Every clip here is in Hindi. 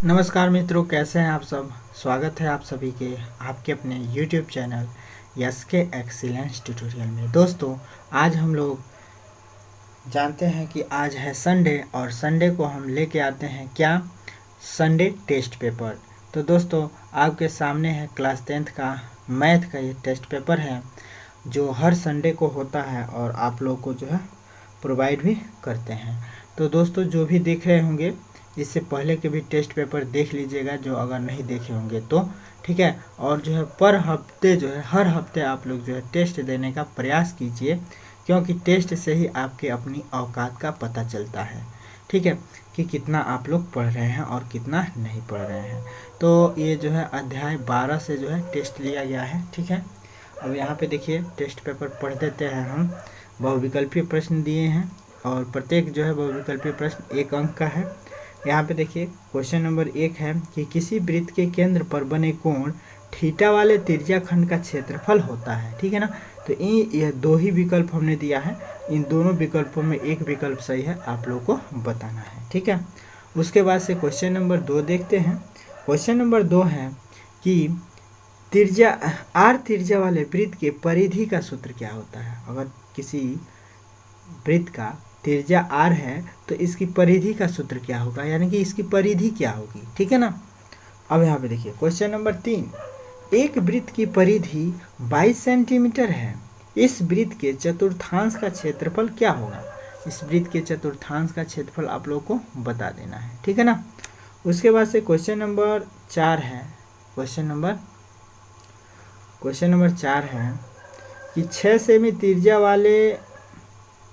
नमस्कार मित्रों, कैसे हैं आप सब। स्वागत है आप सभी के आपके अपने YouTube channel SK excellence tutorial में। दोस्तों, आज हम लोग जानते हैं कि आज है संडे और संडे को हम लेके आते हैं क्या, संडे टेस्ट पेपर। तो दोस्तों, आपके सामने है क्लास 10th का मैथ का ये टेस्ट पेपर है जो हर संडे को होता है और आप लोग को जो है प्रोवाइड भी करते हैं। तो दोस्तों, जो भी देख रहे होंगे इससे पहले के भी टेस्ट पेपर देख लीजिएगा, जो अगर नहीं देखे होंगे तो ठीक है। और जो है पर हफ्ते जो है हर हफ्ते आप लोग जो है टेस्ट देने का प्रयास कीजिए, क्योंकि टेस्ट से ही आपके अपनी औकात का पता चलता है, ठीक है, कि कितना आप लोग पढ़ रहे हैं और कितना नहीं पढ़ रहे हैं। तो ये जो है अध्याय 12 से जो है टेस्ट लिया गया है, ठीक है। अब यहाँ पे देखिए टेस्ट पेपर पढ़ देते हैं हम। बहुविकल्पीय प्रश्न दिए हैं और प्रत्येक जो है बहुविकल्पीय प्रश्न 1 अंक का है। यहाँ पे देखिए क्वेश्चन नंबर 1 है कि किसी वृत्त के केंद्र पर बने कोण थीटा वाले त्रिज्या खंड का क्षेत्रफल होता है, ठीक है ना। तो यह दो ही विकल्प हमने दिया है, इन दोनों विकल्पों में एक विकल्प सही है, आप लोग को बताना है, ठीक है। उसके बाद से क्वेश्चन नंबर 2 देखते हैं। क्वेश्चन नंबर 2 है कि त्रिज्या आर त्रिज्या वाले वृत्त के परिधि का सूत्र क्या होता है। अगर किसी वृत्त का त्रिज्या आर है तो इसकी परिधि का सूत्र क्या होगा, यानी कि इसकी परिधि क्या होगी, ठीक है ना। अब यहाँ पे देखिए क्वेश्चन नंबर 3, एक वृत्त की परिधि 22 सेंटीमीटर है, इस वृत्त के चतुर्थांश का क्षेत्रफल क्या होगा। इस वृत्त के चतुर्थांश का क्षेत्रफल आप लोग को बता देना है, ठीक है ना। उसके बाद से क्वेश्चन नंबर 4 है। क्वेश्चन नंबर 4 है कि 6 सेमी त्रिज्या वाले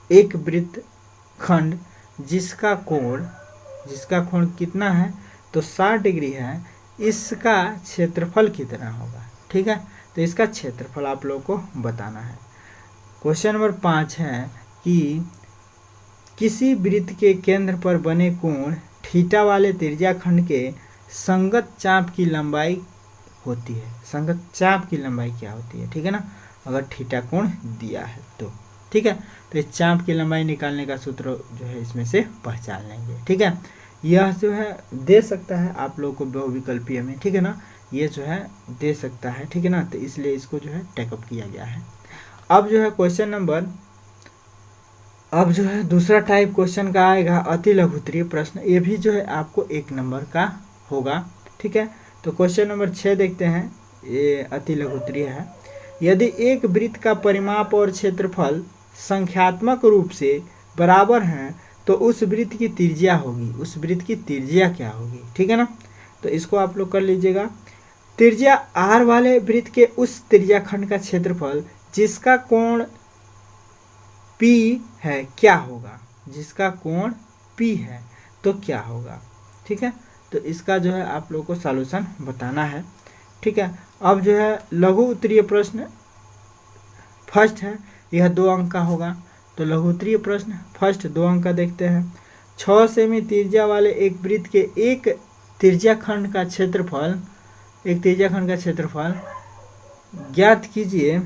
एक वृत्त खंड जिसका कोण कितना है, तो 60 डिग्री है, इसका क्षेत्रफल कितना होगा, ठीक है। तो इसका क्षेत्रफल आप लोग को बताना है। क्वेश्चन नंबर 5 है कि किसी वृत्त के केंद्र पर बने कोण थीटा वाले त्रिज्या खंड के संगत चाप की लंबाई होती है। संगत चाप की लंबाई क्या होती है, ठीक है ना, अगर थीटा कोण दिया है तो, ठीक है। तो इस चाप की लंबाई निकालने का सूत्र जो है इसमें से पहचान लेंगे, ठीक है। यह जो है दे सकता है आप लोग को बहुविकल्पीय में, ठीक है ना, ये जो है दे सकता है, ठीक है ना, तो इसलिए इसको जो है टेकअप किया गया है। अब जो है क्वेश्चन नंबर, अब जो है दूसरा टाइप क्वेश्चन का आएगा अति लघुत्तरीय प्रश्न, ये भी जो है आपको 1 नंबर का होगा, ठीक है। तो क्वेश्चन नंबर 6 देखते हैं, ये अति लघुत्तरीय है। यदि एक वृत्त का परिमाप और क्षेत्रफल संख्यात्मक रूप से बराबर हैं तो उस वृत्त की त्रिज्या होगी, उस वृत्त की त्रिज्या क्या होगी, ठीक है ना। तो इसको आप लोग कर लीजिएगा। त्रिज्या आर वाले वृत्त के उस त्रिज्या खंड का क्षेत्रफल जिसका कोण P है क्या होगा, जिसका कोण P है तो क्या होगा, ठीक है। तो इसका जो है आप लोग को सॉल्यूशन बताना है, ठीक है। अब जो है लघु उत्तरीय प्रश्न फर्स्ट है, यह 2 अंक का होगा। तो लघु उत्तरीय प्रश्न फर्स्ट 2 अंक का देखते हैं। 6 सेमी त्रिज्या वाले एक वृत्त के एक त्रिज्या खंड का क्षेत्रफल ज्ञात कीजिए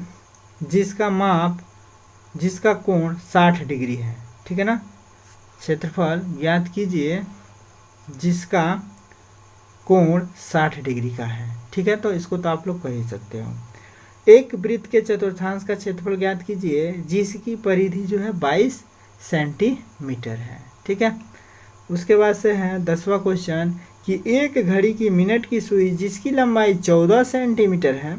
जिसका कोण 60 डिग्री है, ठीक है ना। क्षेत्रफल ज्ञात कीजिए जिसका कोण 60 डिग्री का है, ठीक है। तो इसको तो आप लोग कह ही सकते हो। एक वृत्त के चतुर्थांश का क्षेत्रफल ज्ञात कीजिए जिसकी परिधि जो है 22 सेंटीमीटर है, ठीक है। उसके बाद से है 10वां क्वेश्चन कि एक घड़ी की मिनट की सुई जिसकी लंबाई 14 सेंटीमीटर है,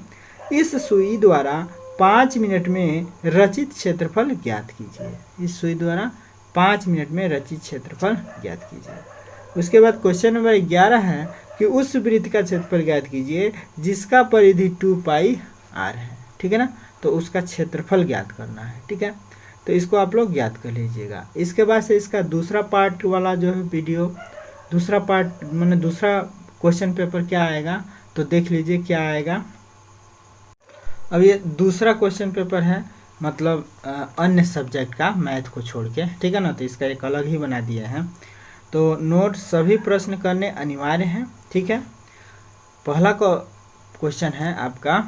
इस सुई द्वारा 5 मिनट में रचित क्षेत्रफल ज्ञात कीजिए। इस सुई द्वारा 5 मिनट में रचित क्षेत्रफल ज्ञात कीजिए। उसके बाद क्वेश्चन नंबर 11 है कि उस वृत्त का क्षेत्रफल ज्ञात कीजिए जिसका परिधि 2πr है, ठीक है ना। तो उसका क्षेत्रफल ज्ञात करना है, ठीक है। तो इसको आप लोग ज्ञात कर लीजिएगा। इसके बाद से इसका दूसरा पार्ट वाला जो है वीडियो, दूसरा पार्ट मैंने दूसरा क्वेश्चन पेपर क्या आएगा तो देख लीजिए क्या आएगा। अब ये दूसरा क्वेश्चन पेपर है, मतलब अन्य सब्जेक्ट का, मैथ को छोड़ के, ठीक है ना। तो इसका एक अलग ही बना दिया है। तो नोट सभी प्रश्न करने अनिवार्य हैं, ठीक है। पहला क्वेश्चन है आपका,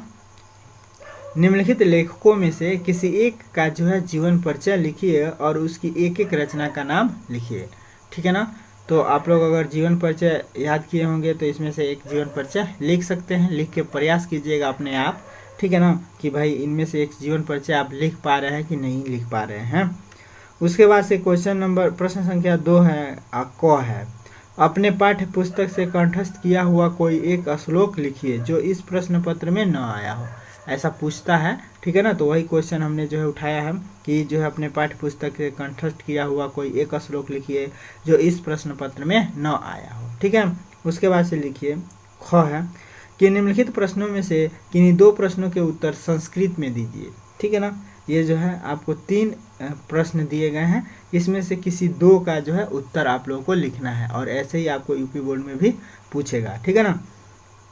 निम्नलिखित लेखकों में से किसी एक का जो है जीवन परिचय लिखिए और उसकी एक एक रचना का नाम लिखिए, ठीक है ना। तो आप लोग अगर जीवन परिचय याद किए होंगे तो इसमें से एक जीवन परिचय लिख सकते हैं, लिख के प्रयास कीजिएगा अपने आप, ठीक है ना, कि भाई इनमें से एक जीवन परिचय आप लिख पा रहे हैं कि नहीं लिख पा रहे हैं। उसके बाद से प्रश्न संख्या 2 है, क है, अपने पाठ्य पुस्तक से कंठस्थ किया हुआ कोई एक श्लोक लिखिए जो इस प्रश्न पत्र में न आया हो। ऐसा पूछता है, ठीक है ना, तो वही क्वेश्चन हमने जो है उठाया है कि जो है अपने पाठ्य पुस्तक से कंठस्थ किया हुआ कोई एक श्लोक लिखिए जो इस प्रश्न पत्र में न आया हो, ठीक है। उसके बाद से लिखिए ख है कि निम्नलिखित प्रश्नों में से किन्हीं 2 प्रश्नों के उत्तर संस्कृत में दीजिए, ठीक है ना। ये जो है आपको 3 प्रश्न दिए गए हैं, इसमें से किसी 2 का जो है उत्तर आप लोगों को लिखना है और ऐसे ही आपको यूपी बोर्ड में भी पूछेगा, ठीक है ना।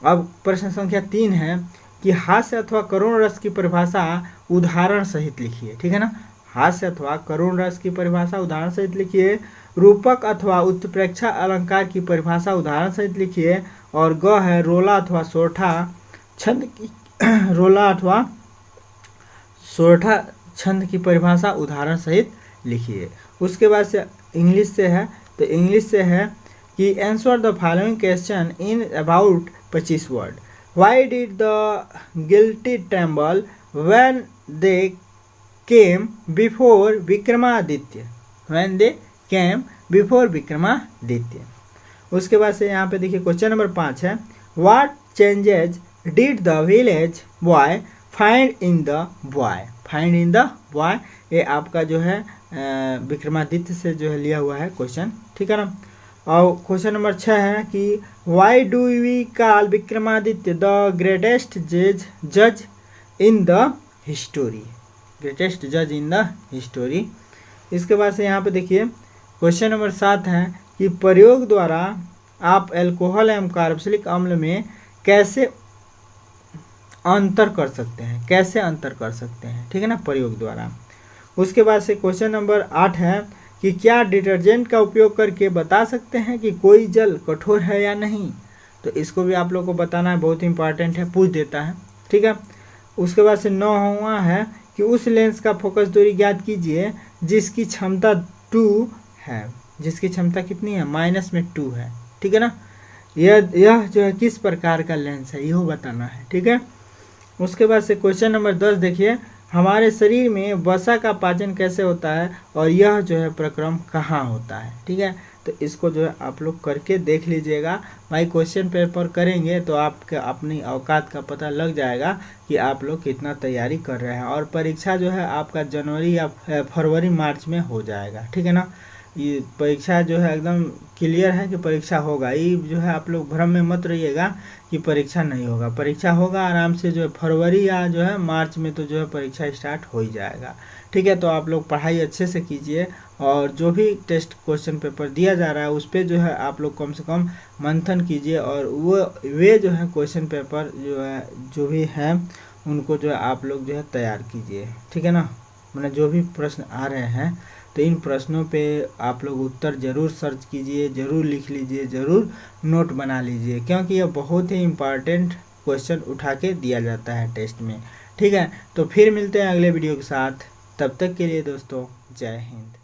अब प्रश्न संख्या 3 है कि हास्य अथवा करुण रस की परिभाषा उदाहरण सहित लिखिए, ठीक है ना। हास्य अथवा करुण रस की परिभाषा उदाहरण सहित लिखिए। रूपक अथवा उत्प्रेक्षा अलंकार की परिभाषा उदाहरण सहित लिखिए। और ग है रोला अथवा सोरठा छंद की रोला अथवा सोरठा छंद की परिभाषा उदाहरण सहित लिखिए। उसके बाद से इंग्लिश से है, तो इंग्लिश से है कि answer the following question in about 25 word. Why did the guilty tremble when they came before Vikramaditya? When they came before Vikramaditya. उसके बाद से यहाँ पे देखिए क्वेश्चन नंबर 5 है, What changes did the village boy find in the boy? Find in the boy, ये आपका जो है विक्रमादित्य से जो है लिया हुआ है क्वेश्चन, ठीक है ना। और क्वेश्चन नंबर 6 है कि why do we call Vikramaditya the greatest जज इन द हिस्टोरी? ग्रेटेस्ट जज इन द हिस्टोरी। इसके बाद से यहाँ पे देखिए क्वेश्चन नंबर 7 है कि प्रयोग द्वारा आप अल्कोहल एवं कार्बोक्सिलिक अम्ल में कैसे अंतर कर सकते हैं, कैसे अंतर कर सकते हैं, ठीक है ना, प्रयोग द्वारा। उसके बाद से क्वेश्चन नंबर 8 है कि क्या डिटर्जेंट का उपयोग करके बता सकते हैं कि कोई जल कठोर है या नहीं? तो इसको भी आप लोग को बताना है, बहुत इंपॉर्टेंट है, पूछ देता है, ठीक है। उसके बाद से 9वां है कि उस लेंस का फोकस दूरी ज्ञात कीजिए जिसकी क्षमता 2 है। जिसकी क्षमता कितनी है? -2 है, ठीक है ना। यह जो है किस प्रकार का लेंस है यह बताना है, ठीक है। उसके बाद से क्वेश्चन नंबर 10 देखिए, हमारे शरीर में वसा का पाचन कैसे होता है और यह जो है प्रक्रम कहाँ होता है, ठीक है। तो इसको जो है आप लोग करके देख लीजिएगा। भाई क्वेश्चन पेपर करेंगे तो आपके अपनी औकात का पता लग जाएगा कि आप लोग कितना तैयारी कर रहे हैं। और परीक्षा जो है आपका जनवरी या फरवरी मार्च में हो जाएगा, ठीक है ना। ये परीक्षा जो है एकदम क्लियर है कि परीक्षा होगा। ये जो है आप लोग भ्रम में मत रहिएगा कि परीक्षा नहीं होगा, परीक्षा होगा आराम से, जो है फरवरी या जो है मार्च में तो जो है परीक्षा स्टार्ट हो ही जाएगा, ठीक है। तो आप लोग पढ़ाई अच्छे से कीजिए और जो भी टेस्ट क्वेश्चन पेपर दिया जा रहा है उस पर जो है आप लोग कम से कम मंथन कीजिए और वे जो है क्वेश्चन पेपर जो है जो भी हैं उनको जो है आप लोग जो है तैयार कीजिए, ठीक है ना। मतलब जो भी प्रश्न आ रहे हैं तो इन प्रश्नों पे आप लोग उत्तर ज़रूर सर्च कीजिए, ज़रूर लिख लीजिए, ज़रूर नोट बना लीजिए, क्योंकि यह बहुत ही इम्पॉर्टेंट क्वेश्चन उठा के दिया जाता है टेस्ट में, ठीक है। तो फिर मिलते हैं अगले वीडियो के साथ, तब तक के लिए दोस्तों जय हिंद।